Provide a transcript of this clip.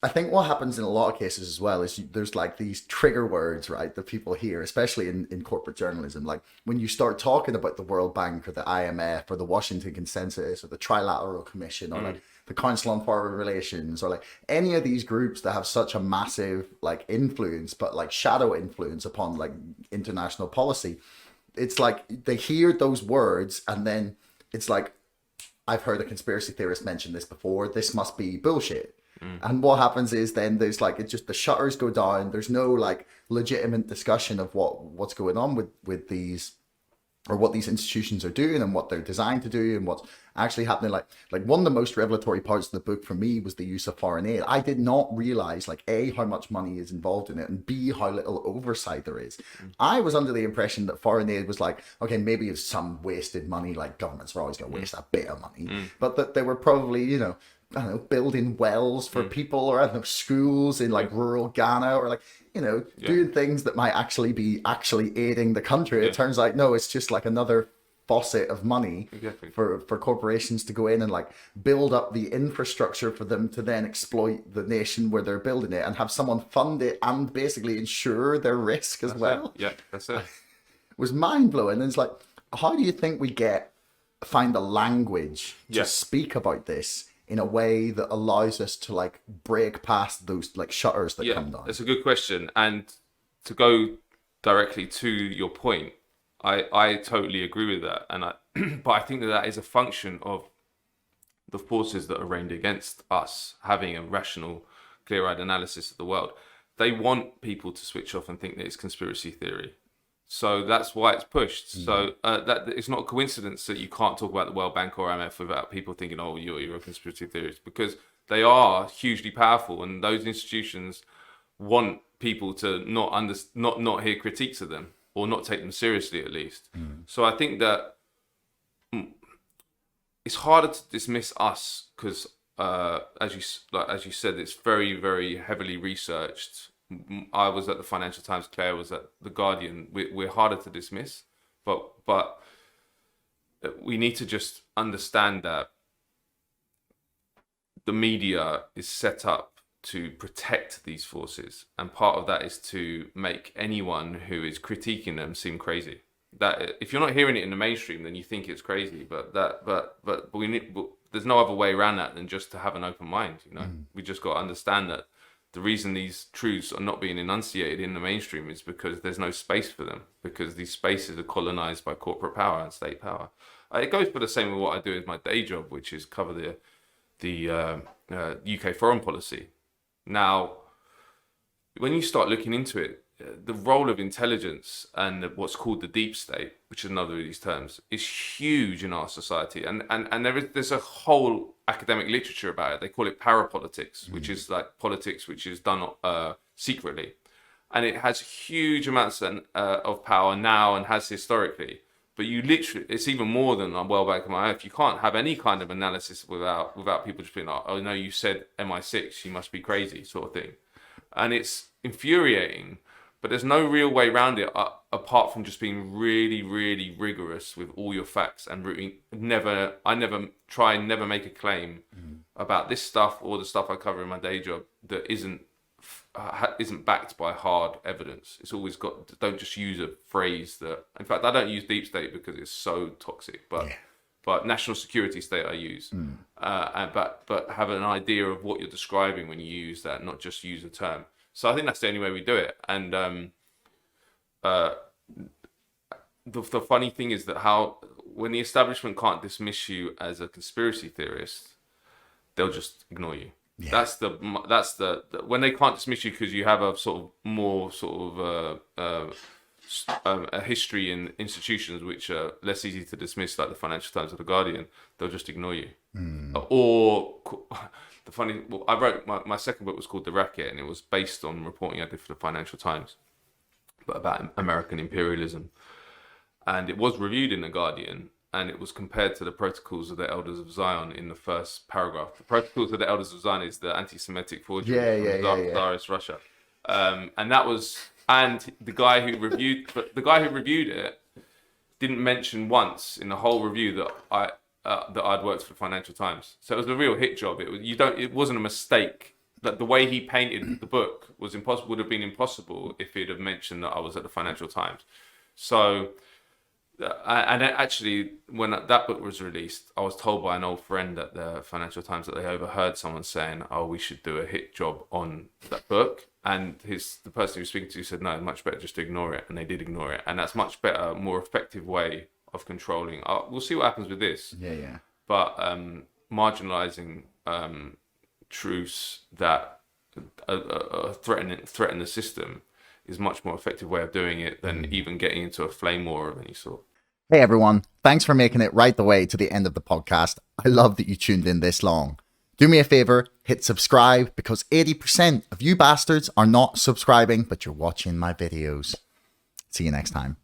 I think what happens in a lot of cases as well is there's like these trigger words, right, that people hear, especially in corporate journalism. Like when you start talking about the World Bank or the IMF or the Washington Consensus or the Trilateral Commission or like the Council on Foreign Relations or like any of these groups that have such a massive like influence, but like shadow influence upon like international policy, it's like they hear those words and then it's like, I've heard a conspiracy theorist mention this before. This must be bullshit. And what happens is then there's like it just the shutters go down. There's no like legitimate discussion of what's going on with these or what these institutions are doing and what they're designed to do and what's actually happening. Like one of the most revelatory parts of the book for me was the use of foreign aid. I did not realize like A, how much money is involved in it, and B, how little oversight there is. I was under the impression that foreign aid was like, okay, maybe it's some wasted money, like governments are always going to waste a bit of money, but that they were probably, I don't know, building wells for people, or I don't know, schools in like rural Ghana, or like, doing things that might actually be actually aiding the country. It turns out, no, it's just like another faucet of money for corporations to go in and like build up the infrastructure for them to then exploit the nation where they're building it and have someone fund it and basically insure their risk as well. Yeah, that's it. It was mind blowing. And it's like, how do you think we find the language to speak about this in a way that allows us to like break past those like shutters that come down? That's a good question. And to go directly to your point, I totally agree with that. And but I think that is a function of the forces that are arraigned against us having a rational, clear-eyed analysis of the world. They want people to switch off and think that it's conspiracy theory. So that's why it's pushed. So that it's not a coincidence that you can't talk about the World Bank or IMF without people thinking, "Oh, you're a conspiracy theorist," because they are hugely powerful, and those institutions want people to not hear critiques of them or not take them seriously, at least. So I think that it's harder to dismiss us because, as you said, it's very, very heavily researched. I was at the Financial Times, Claire was at the Guardian. We're harder to dismiss, but we need to just understand that the media is set up to protect these forces, and part of that is to make anyone who is critiquing them seem crazy. That if you're not hearing it in the mainstream, then you think it's crazy. But there's no other way around that than just to have an open mind. We just got to understand that the reason these truths are not being enunciated in the mainstream is because there's no space for them, because these spaces are colonized by corporate power and state power. It goes for the same with what I do in my day job, which is cover the UK foreign policy. Now, when you start looking into it, the role of intelligence and what's called the deep state, which is another of these terms, is huge in our society. And there's a whole academic literature about it. They call it parapolitics, which is like politics which is done secretly. And it has huge amounts of power now and has historically. But it's even more than on World Bank and IMF. You can't have any kind of analysis without people just being like, "Oh no, you said MI6, you must be crazy," sort of thing. And it's infuriating. But there's no real way around it apart from just being really, really rigorous with all your facts and never make a claim about this stuff or the stuff I cover in my day job that isn't backed by hard evidence. It's always don't just use a phrase that. In fact, I don't use deep state because it's so toxic. But national security state I use. But have an idea of what you're describing when you use that, not just use a term. So I think that's the only way we do it. And the funny thing is that when the establishment can't dismiss you as a conspiracy theorist, they'll just ignore you. Yeah. That's the when they can't dismiss you because you have a sort of more sort of a history in institutions which are less easy to dismiss, like the Financial Times or the Guardian. They'll just ignore you. Or I wrote my second book was called The Racket, and it was based on reporting I did for the Financial Times, but about American imperialism, and it was reviewed in the Guardian, and it was compared to the Protocols of the Elders of Zion in the first paragraph. The Protocols of the Elders of Zion is the anti-Semitic forgery from Tsarist Russia, and the guy who reviewed it didn't mention once in the whole review that I'd worked for the Financial Times. So it was a real hit job. It wasn't a mistake that the way he painted the book was impossible, would have been impossible if he'd have mentioned that I was at the Financial Times. So, and actually, when that book was released, I was told by an old friend at the Financial Times that they overheard someone saying, "Oh, we should do a hit job on that book." And the person he was speaking to said, "No, much better just to ignore it." And they did ignore it, and that's much better, more effective way of controlling. We'll see what happens with this. Yeah. But marginalizing truths that threaten the system is much more effective way of doing it than even getting into a flame war of any sort. Hey everyone, thanks for making it right the way to the end of the podcast. I love that you tuned in this long. Do me a favor, hit subscribe, because 80% of you bastards are not subscribing, but you're watching my videos. See you next time.